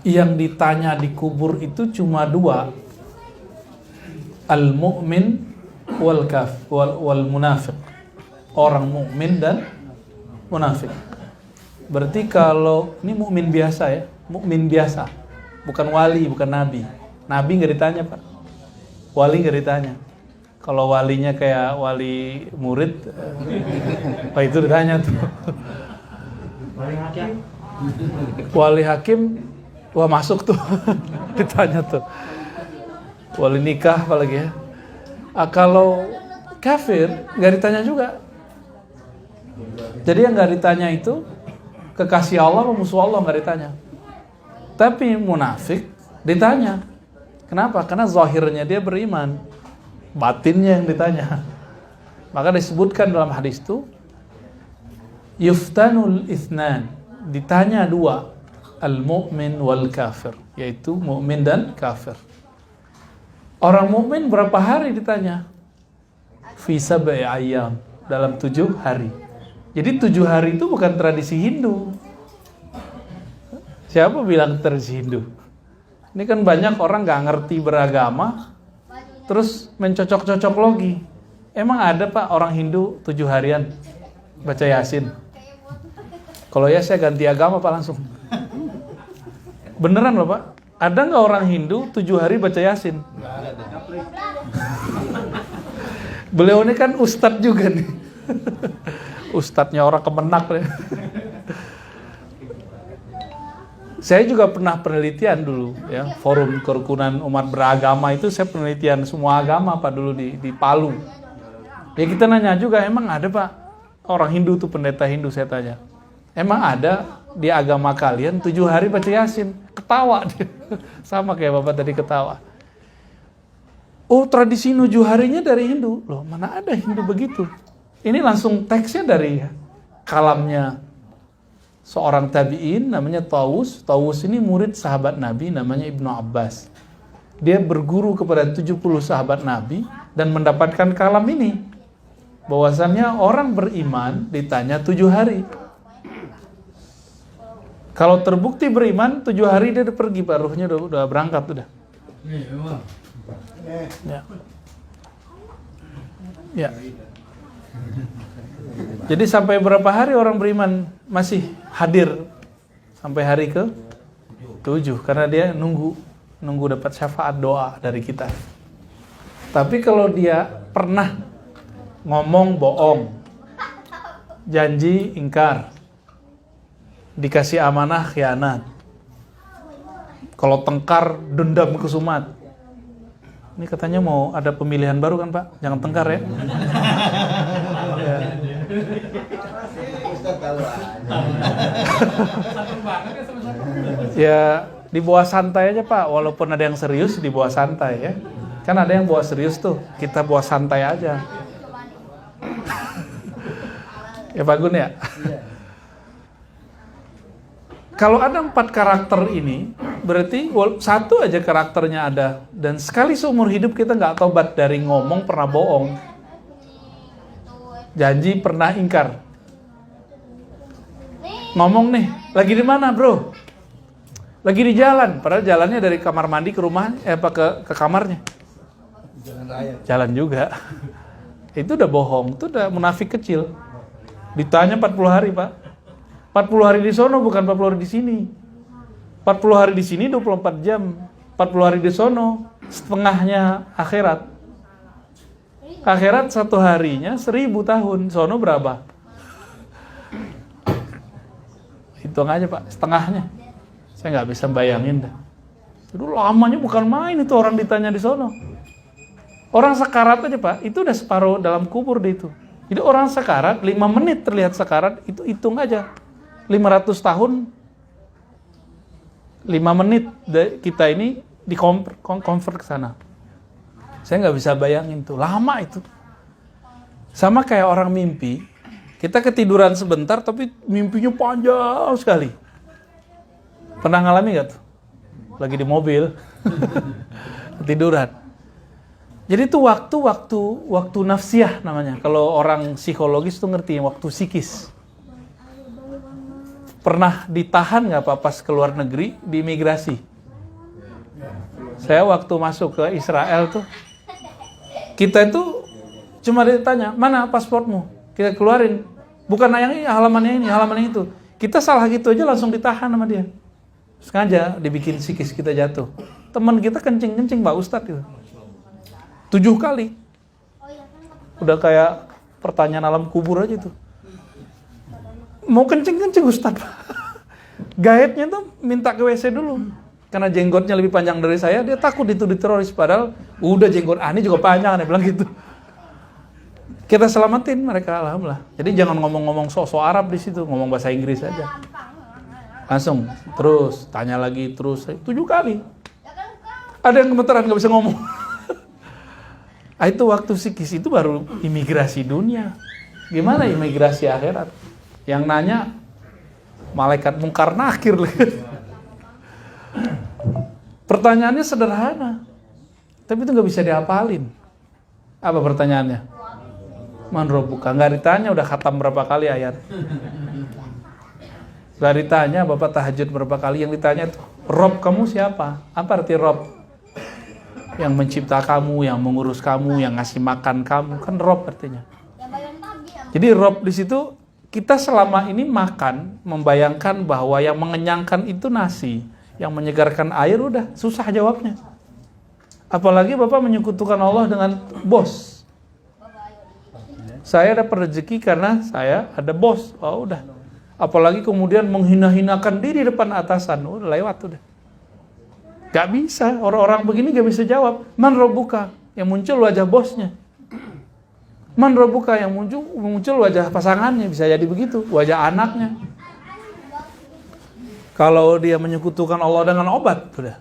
Yang ditanya di kubur itu cuma dua, al-mu'min wal munafiq. Orang mukmin dan munafik. Berarti kalau ini mukmin biasa ya, mukmin biasa, bukan wali, bukan nabi. Nabi nggak ditanya Pak, wali nggak ditanya. Kalau walinya kayak wali murid, oh itu ditanya tuh. Wali hakim, wah masuk tuh, ditanya tuh. Wali nikah apalagi ya. Kalau kafir nggak ditanya juga. Jadi yang nggak ditanya itu kekasih Allah atau musuh Allah nggak ditanya. Tapi munafik ditanya. Kenapa? Karena zahirnya dia beriman, batinnya yang ditanya. Maka disebutkan dalam hadis itu, yuftanul itsnan, ditanya dua, al-mu'min wal kafir, yaitu mukmin dan kafir. Orang mukmin berapa hari ditanya? Fi sab'i ayyam, dalam 7 hari. Jadi 7 hari itu bukan tradisi Hindu. Siapa bilang tradisi Hindu? Ini kan banyak orang gak ngerti beragama, terus mencocok-cocok logi. Emang ada Pak orang Hindu 7 harian baca Yasin? Kalau ya saya ganti agama Pak langsung. Beneran loh Pak. Ada nggak orang Hindu 7 hari baca Yasin? Beliau ini kan ustadz juga nih. Ustadznya orang Kemenak ya. Saya juga pernah penelitian dulu ya, forum kerukunan umat beragama itu saya penelitian semua agama Pak dulu di Palu. Ya kita nanya juga, emang ada Pak orang Hindu tuh, pendeta Hindu saya tanya. Emang ada di agama kalian 7 hari baca Yasin? Ketawa dia. Sama kayak Bapak tadi ketawa. Oh tradisi 7 harinya dari Hindu. Loh mana ada Hindu begitu? Ini langsung teksnya dari kalamnya seorang tabi'in namanya Tawus. Tawus ini murid sahabat Nabi namanya Ibnu Abbas. Dia berguru kepada 70 sahabat Nabi dan mendapatkan kalam ini. Bahwasannya orang beriman ditanya 7 hari. Kalau terbukti beriman 7 hari dia udah pergi Pak, ruhnya udah berangkat udah. Ya. Ya. Jadi sampai berapa hari orang beriman masih hadir? Sampai hari ke 7 karena dia nunggu dapat syafaat doa dari kita. Tapi kalau dia pernah ngomong bohong, janji ingkar, dikasih amanah khianat, kalau tengkar dendam kesumat. Ini katanya mau ada pemilihan baru kan Pak? Jangan tengkar ya. Ya dibawa santai aja Pak, walaupun ada yang serius dibawa santai ya. Kan ada yang bawa serius tuh, kita bawa santai aja. Ya Pak Gun ya. Kalau ada 4 karakter ini, berarti satu aja karakternya ada. Dan sekali seumur hidup kita nggak tobat dari ngomong pernah bohong, janji pernah ingkar. Ngomong nih, lagi di mana bro? Lagi di jalan, padahal jalannya dari kamar mandi ke rumah, ke kamarnya. Jalan raya. Jalan juga. Itu udah bohong, itu udah munafik kecil. Ditanya 40 hari Pak. 40 hari di sono bukan 40 hari di sini. 40 hari di sini 24 jam. 40 hari di sono setengahnya akhirat. Akhirat 1 harinya 1000 tahun. Sono berapa? Hitung aja Pak, setengahnya. Saya nggak bisa bayangin dah. Itu lamanya bukan main itu orang ditanya di sono. Orang sekarat aja Pak, itu udah separuh dalam kubur deh itu. Jadi orang sekarat 5 menit terlihat sekarat, itu hitung aja. 500 tahun 5 menit kita ini convert ke sana. Saya nggak bisa bayangin tuh, lama itu. Sama kayak orang mimpi, kita ketiduran sebentar tapi mimpinya panjang sekali. Pernah ngalami nggak tuh? Lagi di mobil, ketiduran. Jadi itu waktu nafsiyah namanya. Kalau orang psikologis tuh ngerti waktu psikis. Pernah ditahan nggak Pak pas ke luar negeri di imigrasi? Saya waktu masuk ke Israel tuh, kita itu cuma ditanya, mana pasportmu? Kita keluarin. Bukan yang ini, halaman yang itu. Kita salah gitu aja langsung ditahan sama dia. Sengaja dibikin psikis kita jatuh. Teman kita kencing-kencing Pak Ustadz gitu. 7 kali. Udah kayak pertanyaan alam kubur aja tuh. Mau kencing-kencing Ustadz. Gaibnya tuh minta ke WC dulu. Karena jenggotnya lebih panjang dari saya, dia takut dituduh teroris. Padahal udah jenggot Ani juga panjang, dia bilang gitu. Kita selamatin mereka, alhamdulillah. Jadi jangan ngomong-ngomong sok-sok Arab di situ, ngomong bahasa Inggris aja. Langsung, terus, tanya lagi, terus. 7 kali. Ada yang gemeteran, gak bisa ngomong. Itu waktu psikis itu baru imigrasi dunia. Gimana imigrasi akhirat? Yang nanya, malaikat mungkar nakir. Pertanyaannya sederhana, tapi itu nggak bisa dihafalin. Apa pertanyaannya? Man rabbuka. Nggak ditanya udah khatam berapa kali ayat. Nggak ditanya bapak tahajud berapa kali. Yang ditanya itu, Rob kamu siapa? Apa arti Rob? Yang mencipta kamu, yang mengurus kamu, yang ngasih makan kamu, kan Rob artinya. Jadi Rob di situ kita selama ini makan membayangkan bahwa yang mengenyangkan itu nasi. Yang menyegarkan air udah susah jawabnya. Apalagi Bapak menyekutukan Allah dengan bos. Saya dapat rezeki karena saya ada bos. Oh udah. Apalagi kemudian menghina-hinakan diri depan atasan. Udah lewat udah. Gak bisa. Orang-orang begini gak bisa jawab. Man rabbuka. Yang muncul wajah bosnya. Man rabbuka. Yang muncul wajah pasangannya. Bisa jadi begitu. Wajah anaknya. Kalau dia menyekutukan Allah dengan obat, udah.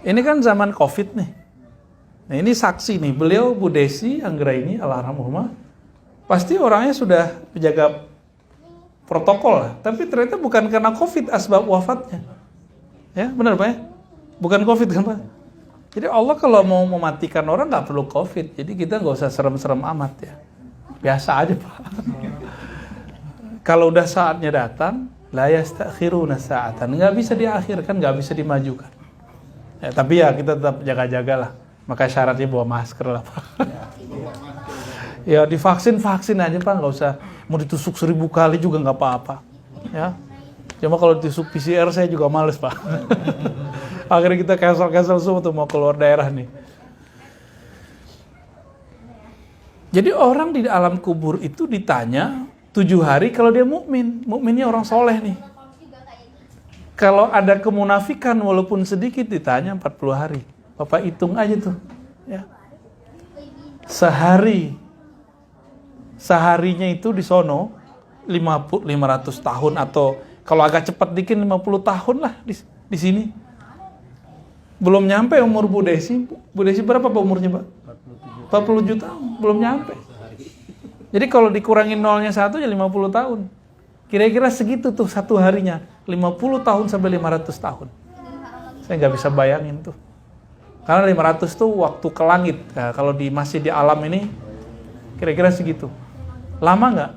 Ini kan zaman COVID nih. Nah ini saksi nih, beliau Bu Desi Anggraini almarhumah, pasti orangnya sudah menjaga protokol lah. Tapi ternyata bukan karena COVID asbab wafatnya. Ya benar Pak ya? Bukan COVID kan Pak? Jadi Allah kalau mau mematikan orang nggak perlu COVID. Jadi kita nggak usah serem-serem amat ya. Biasa aja Pak. Kalau udah saatnya datang, la yastakhiruna sa'atan, nggak bisa diakhirkan, nggak bisa dimajukan. Ya, tapi ya kita tetap jaga-jagalah. Maka syaratnya bawa masker lah Pak. Ya divaksin aja Pak, nggak usah mau ditusuk 1000 kali juga nggak apa-apa. Ya, cuma kalau ditusuk PCR saya juga males Pak. Akhirnya kita cancel semua tuh mau keluar daerah nih. Jadi orang di alam kubur itu ditanya 7 hari kalau dia mukmin, mukminnya orang soleh nih. Kalau ada kemunafikan walaupun sedikit ditanya 40 hari. Bapak hitung aja tuh, ya. Seharinya itu di sono 500 tahun atau kalau agak cepat dikit 50 tahun lah di sini. Belum nyampe umur Bu Desi. Bu Desi berapa Pak umurnya Pak? 47 tahun, belum nyampe. Jadi kalau dikurangin nolnya 1 ya 50 tahun. Kira-kira segitu tuh satu harinya. 50 tahun sampai 500 tahun. Saya nggak bisa bayangin tuh. Karena 500 tuh waktu ke langit. Nah, kalau masih di alam ini, kira-kira segitu. Lama nggak?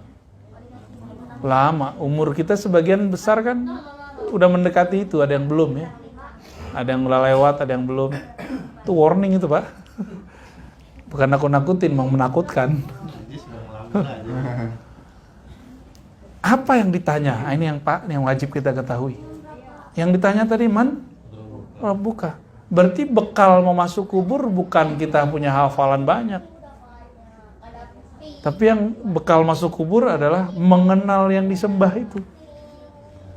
Lama. Umur kita sebagian besar kan udah mendekati itu. Ada yang belum ya. Ada yang udah lewat, ada yang belum. Itu warning itu Pak. Bukan nakut-nakutin, mau menakutkan. Apa yang ditanya? Ini yang Pak, yang wajib kita ketahui. Yang ditanya tadi man rabbuka. Berarti bekal mau masuk kubur bukan kita punya hafalan banyak. Tapi yang bekal masuk kubur adalah mengenal yang disembah itu.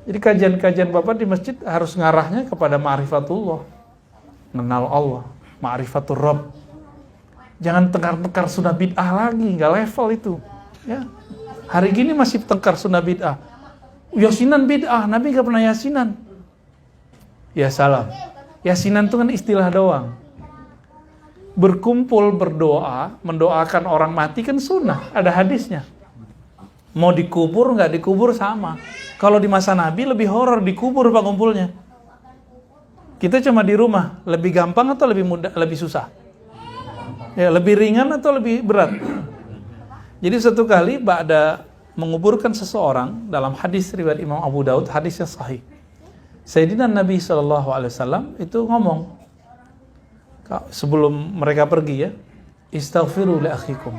Jadi kajian-kajian Bapak di masjid harus ngarahnya kepada ma'rifatullah. Mengenal Allah, ma'rifatur Rabb. Jangan tengkar-tengkar sunnah bid'ah lagi, nggak level itu. Ya. Hari gini masih tengkar sunnah bid'ah. Yasinan bid'ah, Nabi nggak pernah yasinan. Ya salam. Yasinan itu kan istilah doang. Berkumpul berdoa, mendoakan orang mati kan sunnah, ada hadisnya. Mau dikubur nggak dikubur sama. Kalau di masa Nabi lebih horor dikubur Pak kumpulnya. Kita cuma di rumah, lebih gampang atau lebih mudah, lebih susah? Ya, lebih ringan atau lebih berat? Jadi satu kali ba'da menguburkan seseorang dalam hadis riwayat Imam Abu Daud, hadis yang sahih. Sayyidina Nabi SAW itu ngomong sebelum mereka pergi ya, istaghfiru li akhikum.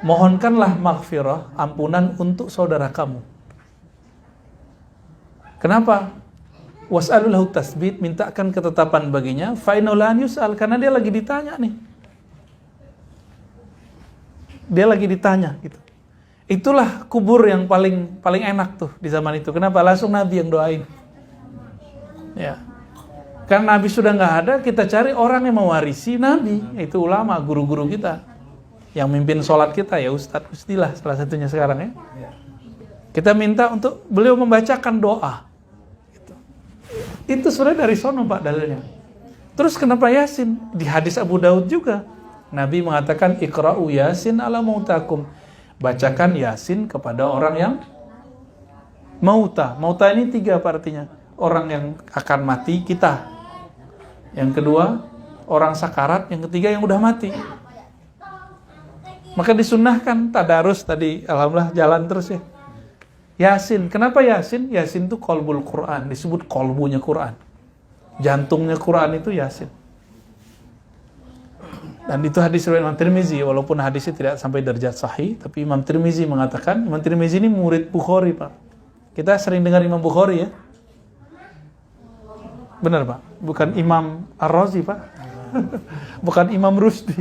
Mohonkanlah maghfirah, ampunan untuk saudara kamu. Kenapa? Was'alu lahu tasbit, mintakan ketetapan baginya, fa innahu la yus'al, karena dia lagi ditanya nih. Dia lagi ditanya gitu. Itulah kubur yang paling enak tuh di zaman itu. Kenapa? Langsung Nabi yang doain. Ya. Karena Nabi sudah nggak ada, kita cari orang yang mewarisi Nabi, yaitu ulama, guru-guru kita. Yang mimpin sholat kita ya Ustadz Usdilah salah satunya sekarang ya. Kita minta untuk beliau membacakan doa. Itu sebenarnya dari sono Pak dalilnya. Terus kenapa Yasin? Di hadis Abu Daud juga Nabi mengatakan iqra'u Yasin ala mautakum. Bacakan Yasin kepada orang yang mauta. Mauta ini 3 artinya. Orang yang akan mati kita. Yang kedua, orang sakarat. Yang ketiga, yang udah mati. Maka disunnahkan tadarus tadi. Alhamdulillah jalan terus ya. Yasin. Kenapa Yasin? Yasin itu qalbul Quran. Disebut qalbunya Quran. Jantungnya Quran itu Yasin. Dan itu hadis riwayat Imam Tirmizi. Walaupun hadisnya tidak sampai derajat sahih. Tapi Imam Tirmizi mengatakan. Imam Tirmizi ini murid Bukhari Pak. Kita sering dengar Imam Bukhari ya. Benar Pak? Bukan Imam Ar-Razi Pak. Bukan Imam Rusdi.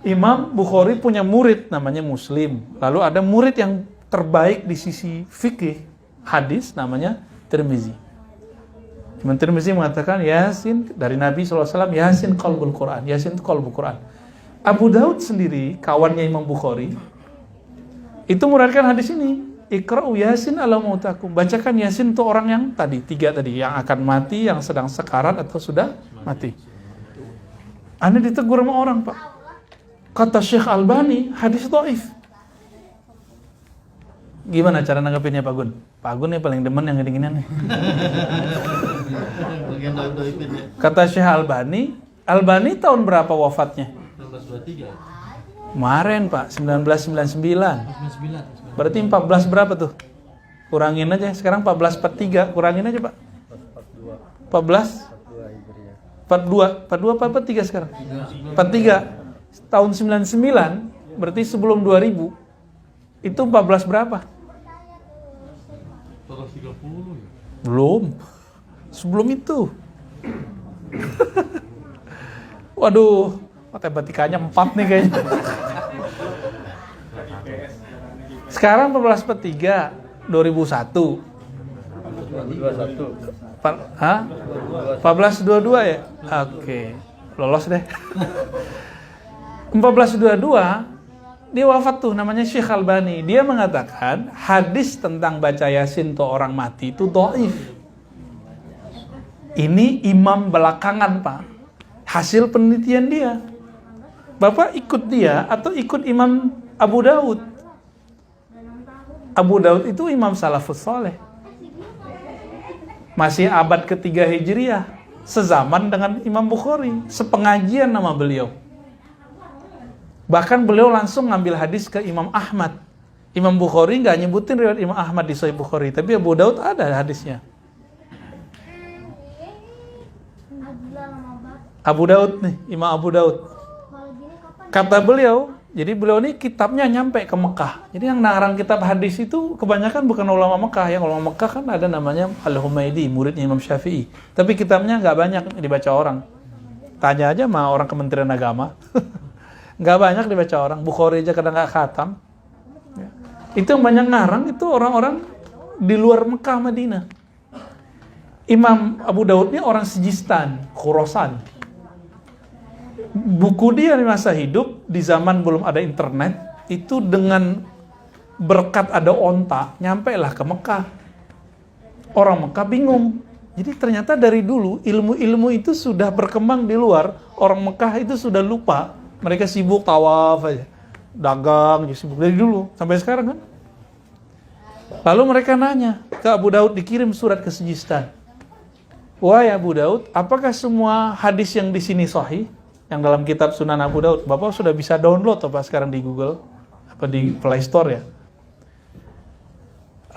Imam Bukhari punya murid namanya Muslim. Lalu ada murid yang terbaik di sisi fikih hadis namanya Tirmizi. Imam Tirmizi mengatakan Yasin dari Nabi SAW, Yasin qalbul Quran. Yasin itu qalbul Quran. Abu Daud sendiri, kawannya Imam Bukhari, itu meriwayatkan hadis ini. Iqra'u Yasin ala mautakum. Bacakan Yasin untuk orang yang tadi, 3 tadi, yang akan mati, yang sedang sekarat atau sudah mati. Anda ditegur sama orang Pak. Kata Syekh Albani, hadis dhaif. Gimana cara nanggepinnya Pak Gun? Pak Gun nih paling demen yang gini-ginian nih. Kata Syekh Albani, Albani tahun berapa wafatnya? 1923. Kemarin Pak, 1999. Berarti 14 berapa tuh? Kurangin aja, sekarang 1443, kurangin aja Pak. 14? 42 apa 43 sekarang? 43. Tahun 99, berarti sebelum 2000. Itu 14 berapa? 1430 ya? Belum. Sebelum itu. Waduh, matematikanya 4 nih kayaknya. Sekarang 1443, 2001. 1422 ya? Oke. Lolos deh. 1422 dia wafat tuh, namanya Syekh Albani. Dia mengatakan hadis tentang baca Yasin untuk orang mati itu dhaif. Ini imam belakangan Pak. Hasil penelitian dia. Bapak ikut dia atau ikut Imam Abu Daud? Abu Daud itu imam salafus saleh. Masih abad ke-3 Hijriah. Sezaman dengan Imam Bukhari. Sepengajian nama beliau. Bahkan beliau langsung ngambil hadis ke Imam Ahmad. Imam Bukhari nggak nyebutin riwayat Imam Ahmad di Sahih Bukhari, tapi Abu Daud ada hadisnya. Abu Daud nih, Imam Abu Daud. Kata beliau, jadi beliau ini kitabnya nyampe ke Mekah. Jadi yang ngarang kitab hadis itu kebanyakan bukan ulama Mekah. Yang ulama Mekah kan ada namanya Al-Humaidi, muridnya Imam Syafi'i. Tapi kitabnya nggak banyak dibaca orang. Tanya aja sama orang Kementerian Agama. Nggak banyak dibaca orang. Bukhari aja kadang nggak khatam. Itu yang banyak ngarang itu orang-orang di luar Mekah, Madinah. Imam Abu Daud ini orang Sijistan, Khurasan. Buku dia di masa hidup, di zaman belum ada internet, itu dengan berkat ada onta, nyampe lah ke Mekah. Orang Mekah bingung. Jadi ternyata dari dulu ilmu-ilmu itu sudah berkembang di luar. Orang Mekah itu sudah lupa. Mereka sibuk tawaf aja, dagang, sibuk dari dulu sampai sekarang kan. Lalu mereka nanya ke Abu Daud, dikirim surat ke Sijistan. Wahai Abu Daud, apakah semua hadis yang di sini sahih? Yang dalam kitab Sunan Abu Daud, Bapak sudah bisa download apa sekarang di Google, apa di Play Store ya?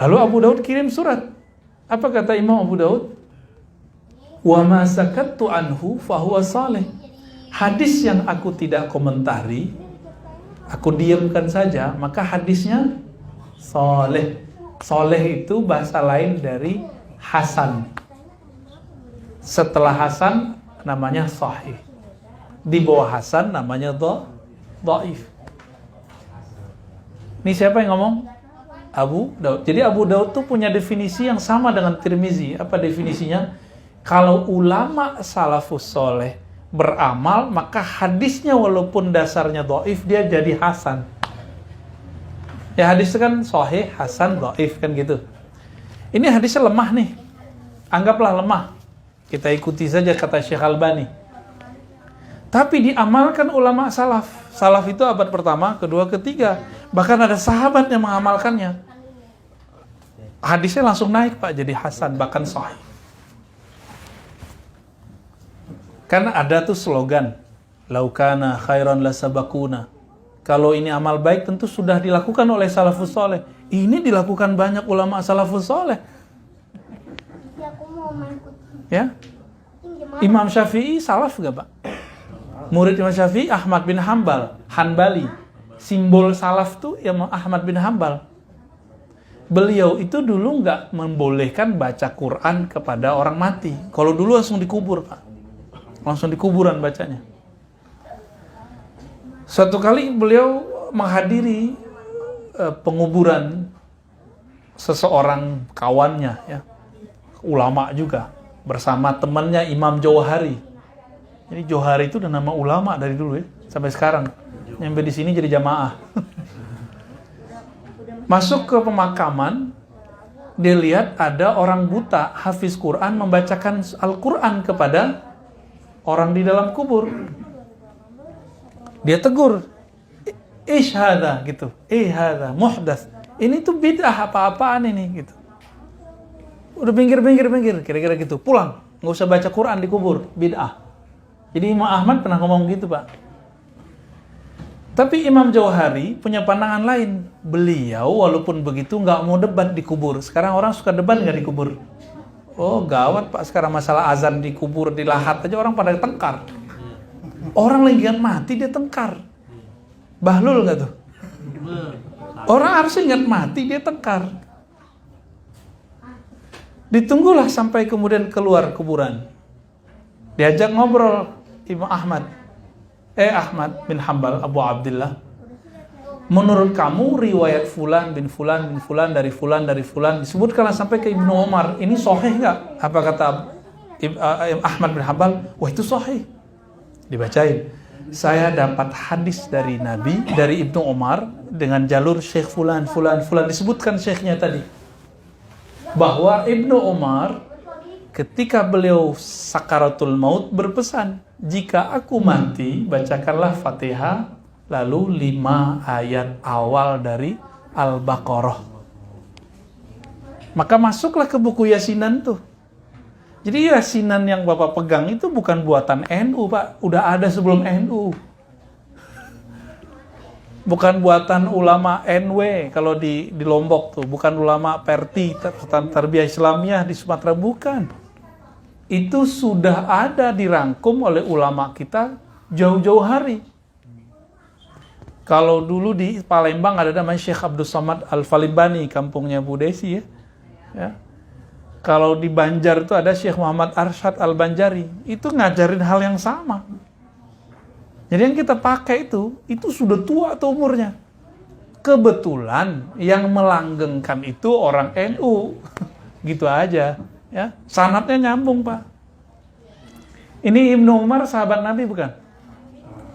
Lalu Abu Daud kirim surat. Apa kata Imam Abu Daud? Wa ma sakattu anhu fahuwa salih. Hadis yang aku tidak komentari, aku diamkan saja, maka hadisnya saleh. Saleh itu bahasa lain dari hasan. Setelah hasan namanya sahih. Di bawah hasan namanya dhaif. Ini siapa yang ngomong? Abu Daud. Jadi Abu Daud tuh punya definisi yang sama dengan Tirmizi. Apa definisinya? Kalau ulama salafus soleh beramal, maka hadisnya walaupun dasarnya dhaif, dia jadi hasan. Ya hadis kan sahih, hasan, dhaif kan gitu. Ini hadisnya lemah nih. Anggaplah lemah. Kita ikuti saja kata Syekh Albani. Tapi diamalkan ulama salaf. Salaf itu abad pertama, kedua, ketiga. Bahkan ada sahabat yang mengamalkannya. Hadisnya langsung naik Pak, jadi hasan, bahkan sahih. Karena ada tuh slogan, laukana khairan lasabakuna. Kalau ini amal baik tentu sudah dilakukan oleh salafus soleh. Ini dilakukan banyak ulama salafus soleh. Ya, Imam Syafi'i salaf gak Pak? Murid Imam Syafi'i Ahmad bin Hambal, Hanbali. Simbol salaf tuh Imam Ahmad bin Hambal. Beliau itu dulu nggak membolehkan baca Quran kepada orang mati. Kalau dulu langsung dikubur Pak, langsung di kuburan bacanya. Suatu kali beliau menghadiri penguburan seseorang kawannya, ya, ulama juga, bersama temannya Imam Jauhari. Jadi Jauhari itu udah nama ulama dari dulu ya, sampai sekarang. Nyampe di sini jadi jamaah. Masuk ke pemakaman, dia lihat ada orang buta hafiz Quran membacakan Al-Quran kepada orang di dalam kubur. Dia tegur, ish hadha gitu, hadha muhdas. Ini tuh bid'ah apa-apaan ini gitu. Udah pinggir, kira-kira gitu. Pulang, nggak usah baca Quran di kubur, bid'ah. Jadi Imam Ahmad pernah ngomong gitu Pak. Tapi Imam Jauhari punya pandangan lain. Beliau walaupun begitu nggak mau debat di kubur. Sekarang orang suka debat nggak di kubur? Oh gawat Pak, sekarang masalah azan di kubur, di lahat aja orang pada tengkar. Orang lagi mati dia tengkar. Bahlul nggak tuh? Orang harusnya ingat mati dia tengkar. Ditunggulah sampai kemudian keluar kuburan. Diajak ngobrol Imam Ahmad bin Hambal, Abu Abdullah. Menurut kamu riwayat fulan bin fulan dari fulan disebutkanlah sampai ke Ibnu Umar. Ini sahih nggak? Apa kata Ahmad bin Hambal? Wah itu sahih. Dibacain. Saya dapat hadis dari Nabi, dari Ibnu Umar dengan jalur Syekh fulan. Disebutkan syekhnya tadi. Bahwa Ibnu Umar ketika beliau sakaratul maut berpesan, jika aku mati, bacakanlah Fatihah, lalu 5 ayat awal dari Al-Baqarah. Maka masuklah ke buku Yasinan tuh. Jadi Yasinan yang Bapak pegang itu bukan buatan NU Pak, udah ada sebelum NU. Bukan buatan ulama NW kalau di Lombok tuh, bukan ulama Perti, Tarbiyah Islamiyah di Sumatera, bukan. Itu sudah ada dirangkum oleh ulama kita jauh-jauh hari. Kalau dulu di Palembang ada namanya Syekh Abdul Somad Al-Falimbani, kampungnya Bu Desi ya. Kalau di Banjar itu ada Syekh Muhammad Arsyad Al-Banjari, itu ngajarin hal yang sama. Jadi yang kita pakai itu sudah tua tuh umurnya. Kebetulan yang melanggengkan itu orang NU. Gitu aja. Ya, sanadnya nyambung Pak. Ini Ibnu Umar sahabat Nabi bukan?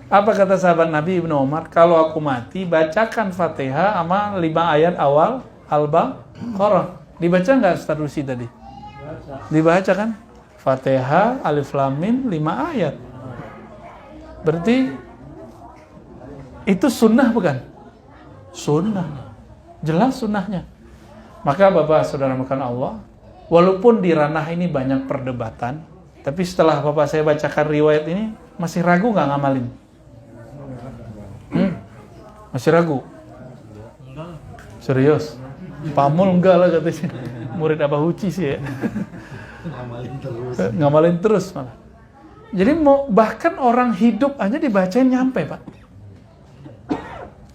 Apa kata sahabat Nabi Ibnu Umar? Kalau aku mati bacakan Fatihah sama 5 ayat awal Al-Baqarah. Dibaca nggak Ustaz Rusi tadi? Dibaca kan? Fatihah Alif Lam Mim 5 ayat. Berarti itu sunnah bukan? Sunnah. Jelas sunnahnya. Maka Bapak Saudara makan Allah, walaupun di ranah ini banyak perdebatan, tapi setelah Bapak saya bacakan riwayat ini, masih ragu nggak ngamalin? Masih ragu? Serius? Pamul enggak lah katanya. Murid apa Huci sih ya. Ngamalin terus malah. Jadi bahkan orang hidup aja dibacain nyampe, Pak.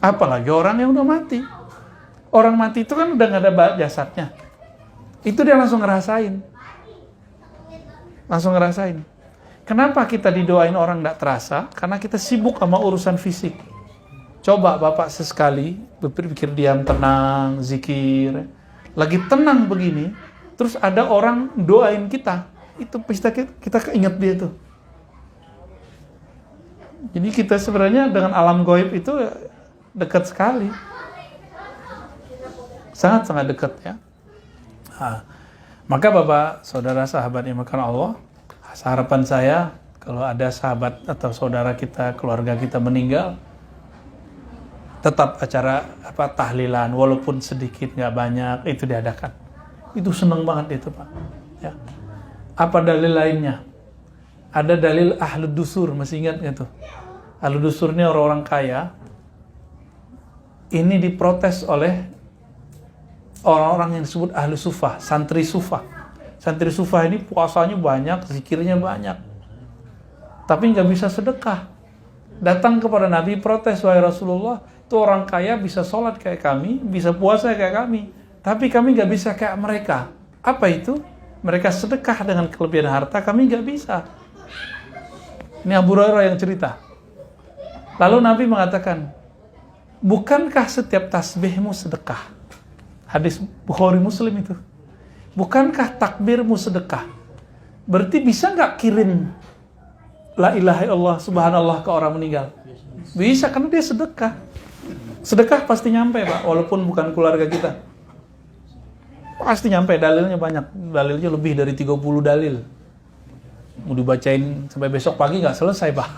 Apalagi orang yang udah mati. Orang mati itu kan udah gak ada jasadnya. Itu dia langsung ngerasain. Kenapa kita didoain orang gak terasa? Karena kita sibuk sama urusan fisik. Coba Bapak sesekali berpikir diam, tenang, zikir. Lagi tenang begini, terus ada orang doain kita. Itu kita keinget dia tuh. Jadi kita sebenarnya dengan alam gaib itu dekat sekali. Sangat-sangat dekat ya. Nah, maka Bapak, Saudara, sahabat yang dimuliakan Allah, harapan saya kalau ada sahabat atau saudara kita, keluarga kita meninggal, tetap acara tahlilan walaupun sedikit nggak banyak itu diadakan. Itu seneng banget itu, Pak. Ya. Apa dalil lainnya? Ada dalil ahlu dusur, masih ingat nggak tuh? Ahlu dusur ini orang-orang kaya. Ini diprotes oleh orang-orang yang disebut ahlu sufah, santri sufah. Santri sufah ini puasanya banyak, zikirnya banyak, tapi nggak bisa sedekah. Datang kepada Nabi protes, wahai Rasulullah, itu orang kaya bisa sholat kayak kami, bisa puasa kayak kami, tapi kami nggak bisa kayak mereka. Apa itu? Mereka sedekah dengan kelebihan harta, kami nggak bisa. Ini Abu Hurairah yang cerita. Lalu Nabi mengatakan, bukankah setiap tasbihmu sedekah? Hadis Bukhari Muslim itu. Bukankah takbirmu sedekah? Berarti bisa nggak kirim la ilaha illallah subhanallah ke orang meninggal? Bisa, karena dia sedekah. Sedekah pasti nyampe, Pak, walaupun bukan keluarga kita. Pasti nyampe, dalilnya banyak. Dalilnya lebih dari 30 dalil. Mau dibacain sampai besok pagi nggak selesai, Pak.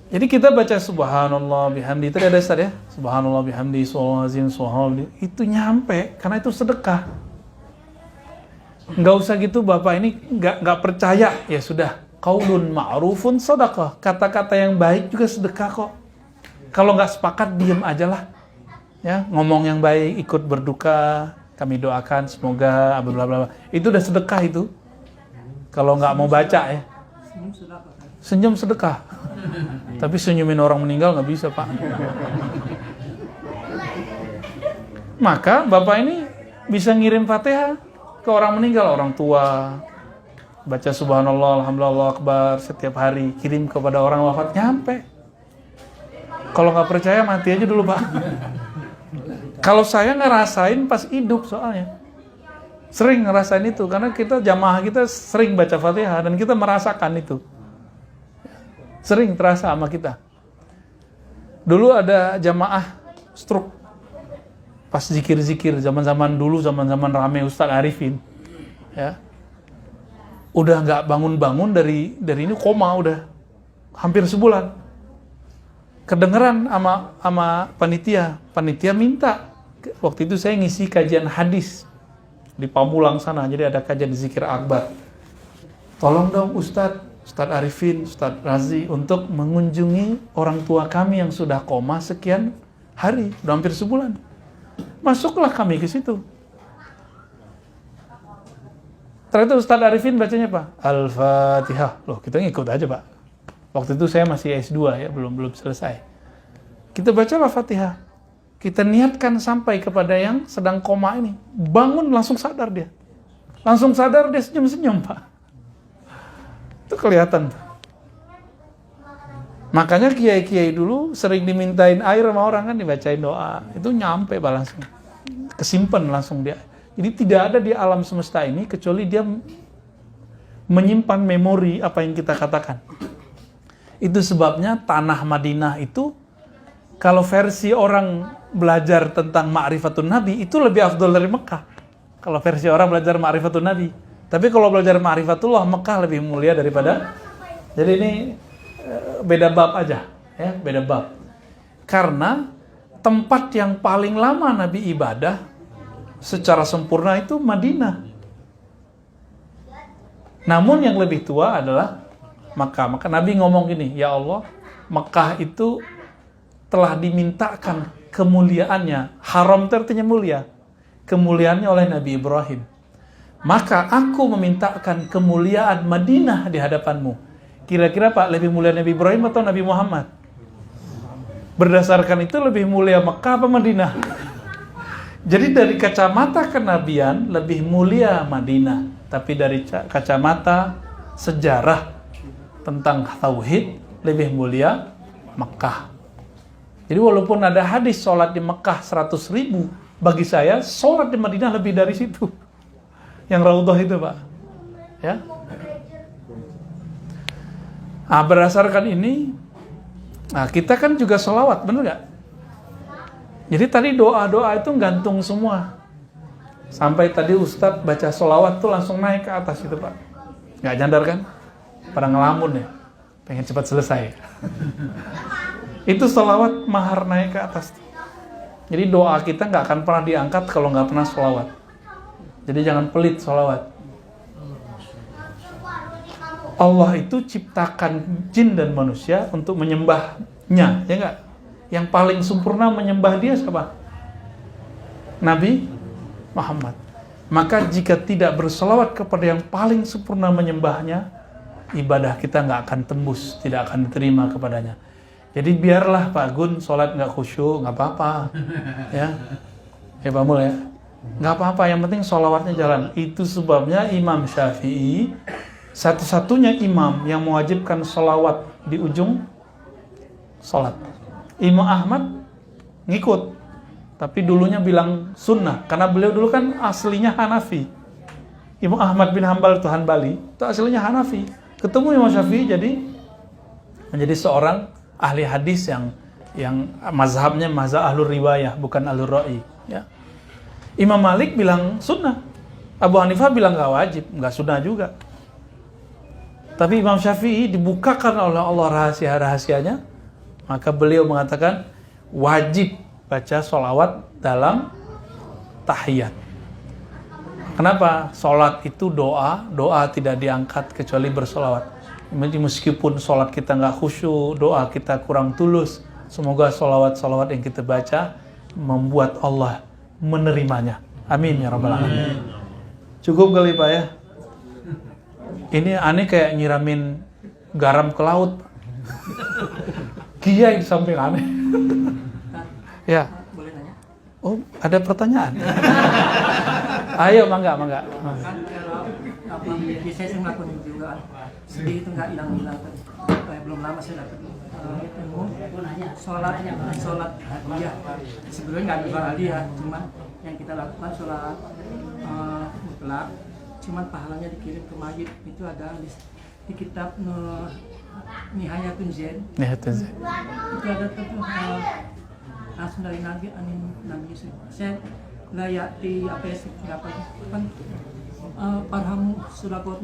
Jadi kita baca subhanallah bihamdi, tadi ada Ustaz ya, subhanallah bihamdi, subhanallah, itu nyampe, karena itu sedekah. Nggak usah gitu, Bapak ini nggak percaya, ya sudah, qaulun ma'rufun sedekah, kata-kata yang baik juga sedekah kok. Kalau nggak sepakat, diem aja lah, ya, ngomong yang baik, ikut berduka, kami doakan semoga, blablabla, itu udah sedekah itu. Kalau nggak mau baca ya, senyum sedekah. Tapi senyumin orang meninggal nggak bisa, Pak. Maka Bapak ini bisa ngirim Fatihah ke orang meninggal, orang tua. Baca subhanallah, alhamdulillah, Allahu akbar setiap hari, kirim kepada orang wafat, nyampe. Kalau nggak percaya mati aja dulu, Pak. Kalau saya ngerasain pas hidup soalnya. Sering ngerasain itu, karena kita jamaah kita sering baca Fatihah dan kita merasakan itu. Sering terasa sama kita. Dulu ada jamaah stroke. Pas zikir-zikir, zaman-zaman dulu, zaman-zaman rame Ustaz Arifin. Ya. Udah nggak bangun-bangun dari ini, koma udah. Hampir sebulan. Kedengeran sama panitia. Panitia minta. Waktu itu saya ngisi kajian hadis di Pamulang sana. Jadi ada kajian zikir akbar. Tolong dong Ustaz Arifin, Ustaz Razi untuk mengunjungi orang tua kami yang sudah koma sekian hari, udah hampir sebulan. Masuklah kami ke situ. Ternyata Ustaz Arifin bacanya apa? Al-Fatihah. Loh, kita ngikut aja, Pak. Waktu itu saya masih S2 ya, belum selesai. Kita bacalah Fatihah. Kita niatkan sampai kepada yang sedang koma ini. Bangun langsung sadar dia. Langsung sadar dia senyum-senyum, Pak. Itu kelihatan tuh. Makanya kiai-kiai dulu sering dimintain air sama orang kan, dibacain doa. Itu nyampe Pak langsung. Kesimpan langsung dia. Jadi tidak ada di alam semesta ini kecuali dia menyimpan memori apa yang kita katakan. Itu sebabnya tanah Madinah itu, kalau versi orang belajar tentang ma'rifatun Nabi, itu lebih afdol dari Mekah. Kalau versi orang belajar ma'rifatun Nabi. Tapi kalau belajar ma'rifatullah, Mekah lebih mulia daripada. Jadi ini beda bab aja, ya, beda bab. Karena tempat yang paling lama Nabi ibadah secara sempurna itu Madinah. Namun yang lebih tua adalah Mekah. Maka Nabi ngomong gini, ya Allah, Mekah itu telah dimintakan kemuliaannya, haram itu artinya mulia, kemuliaannya oleh Nabi Ibrahim. Maka aku memintakan kemuliaan Madinah di hadapanmu. Kira-kira Pak, lebih mulia Nabi Ibrahim atau Nabi Muhammad? Berdasarkan itu lebih mulia Mekah apa Madinah? Jadi dari kacamata kenabian lebih mulia Madinah. Tapi dari kacamata sejarah tentang tauhid lebih mulia Mekah. Jadi walaupun ada hadis sholat di Mekah 100.000, bagi saya sholat di Madinah lebih dari situ. Yang Raudhah itu Pak. Ya. Nah, berdasarkan ini, nah kita kan juga sholawat, bener gak? Jadi tadi doa-doa itu gantung semua. Sampai tadi Ustadz baca sholawat tuh langsung naik ke atas itu Pak. Gak nyadar kan? Pada ngelamun ya. Pengen cepat selesai. Itu sholawat mahar naik ke atas. Jadi doa kita gak akan pernah diangkat kalau gak pernah sholawat. Jadi jangan pelit sholawat. Allah itu ciptakan jin dan manusia untuk menyembahnya, ya enggak? Yang paling sempurna menyembah dia siapa? Nabi Muhammad. Maka jika tidak berselawat kepada yang paling sempurna menyembahnya, ibadah kita nggak akan tembus, tidak akan diterima kepadanya. Jadi biarlah Pak Gun sholat nggak khusyuk, nggak apa-apa, ya Pak Mul ya, nggak apa-apa. Yang penting sholawatnya jalan. Itu sebabnya Imam Syafi'i satu-satunya imam yang mewajibkan sholawat di ujung sholat. Imam Ahmad ngikut, tapi dulunya bilang sunnah, karena beliau dulu kan aslinya Hanafi. Imam Ahmad bin Hambal itu Hanbali, itu aslinya Hanafi. Ketemu Imam Syafi'i jadi menjadi seorang ahli hadis yang mazhabnya mazhab ahlur riwayah, bukan ahlur ra'i. Ya. Imam Malik bilang sunnah, Abu Hanifah bilang nggak wajib, nggak sunnah juga. Tapi Imam Syafi'i dibukakan oleh Allah rahasia-rahasianya, maka beliau mengatakan wajib baca sholawat dalam tahiyat. Kenapa? Sholat itu doa, doa tidak diangkat kecuali bersolawat. Meskipun sholat kita nggak khusyuk, doa kita kurang tulus, semoga sholawat-sholawat yang kita baca membuat Allah menerimanya. Amin ya rabbal alamin. Cukup kali Pak ya. Ini aneh kayak nyiramin garam ke laut. Kiai di samping aneh. Ya. Boleh nanya? Oh, ada pertanyaan? Ayo, mangga. Kan kalau apa saya sering melakukan juga sedih itu nggak hilang-hilang kan. Belum lama saya dapat ilmu sholat hadiah. Sebenarnya nggak ada hadiah, cuman yang kita lakukan sholat mutlak, cuman pahalanya dikirim ke mayit. Itu ada di kitab Nihayatun Zain. Itu ada tuh langsung dari Nabi Yusuf. Saya layati apa ya kan parhamu sudakot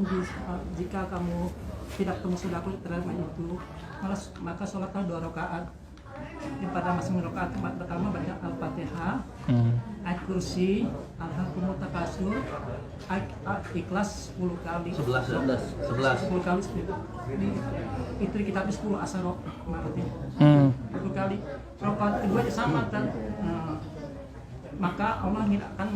jika kamu tidak ketemu sudakot terhadap itu, maka sholatlah 2 rakaat. Pada masing-masing rakaat pertama baca Al-Fatihah, ayat kursi, Al-Hakumut Takasur, Ikhlas 10 kali. 10 kali. Itu di kitab 10 Asaro maksudnya. 10 kali. Rakaat kedua sama kan. Maka Allah tidak akan